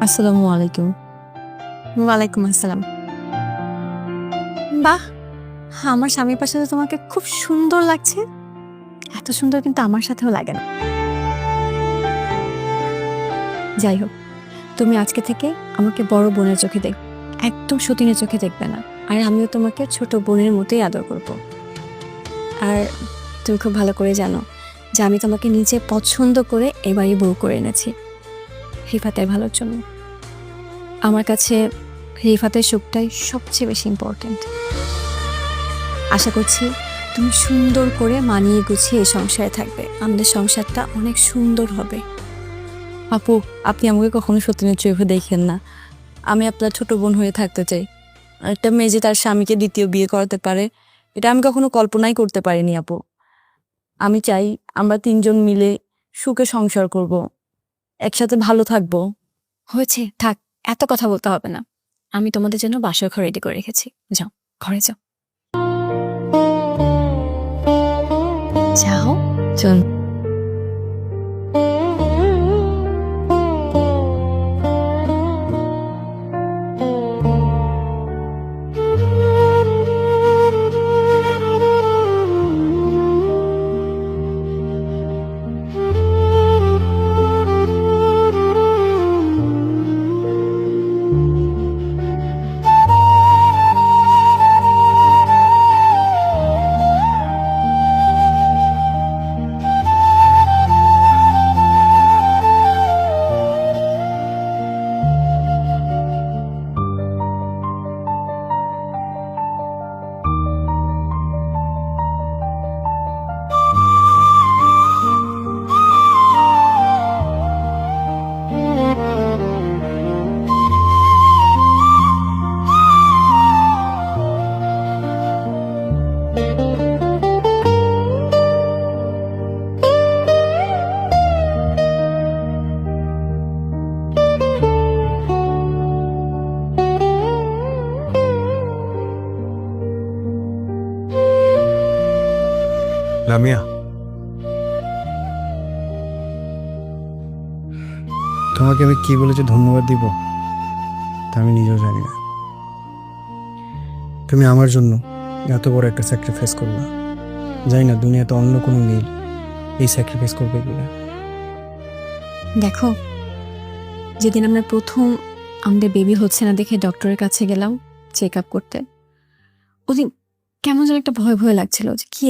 আসসালামু আলাইকুম। ওয়ালাইকুম আসসালাম। বাহ, আমার স্বামীর পাশে তো তোমাকে খুব সুন্দর লাগছে। এত সুন্দর কিন্তু আমার সাথেও লাগে না। যাই হোক, তুমি আজকে থেকে আমাকে বড় বোনের চোখে দেখ, একদম সতীনের চোখে দেখবে না। আর আমিও তোমাকে ছোট বোনের মতোই আদর করব। আর তুমি খুব ভালো করে জানো যে আমি তোমাকে নিজে পছন্দ করে এবারই বউ করে এনেছি, রিফাতের ভালোর জন্য। আমার কাছে রিফাতের সুখটাই সবচেয়ে বেশি ইম্পর্ট্যান্ট। আশা করছি তুমি সুন্দর করে মানিয়ে গুছিয়ে এই সংসারে থাকবে, আমাদের সংসারটা অনেক সুন্দর হবে। আপু, আপনি আমাকে কখনো সতীনের চোখে দেখেন না। আমি আপনার ছোট বোন হয়ে থাকতে চাই। একটা মেয়ে যে তার স্বামীকে দ্বিতীয় বিয়ে করাতে পারে, এটা আমি কখনো কল্পনাই করতে পারিনি আপু। আমি চাই আমরা তিনজন মিলে সুখে সংসার করব, একসাথে ভালো থাকবো। হয়েছে, থাক, এত কথা বলতে হবে না। আমি তোমাদের জন্য বাসর ঘর রেডি করে রেখেছি, যাও ঘরে যাও। যাও। চল। লামিয়া, তোমাকে আমি কি বলে যে ধন্যবাদ দিব তা আমি নিজেও জানি না। তুমি আমার জন্য এত বড় একটা স্যাক্রিফাইস করলে, জানি না দুনিয়াতে অন্য কোনো মেয়ে এই স্যাক্রিফাইস করবে কিনা। দেখো, যেদিন আমরা প্রথম আমাদের বেবি হচ্ছে না দেখে ডক্টরের কাছে গেলাম চেক আপ করতে, ওদিন কেমন যেন একটা ভয় ভয় লাগছিল যে কি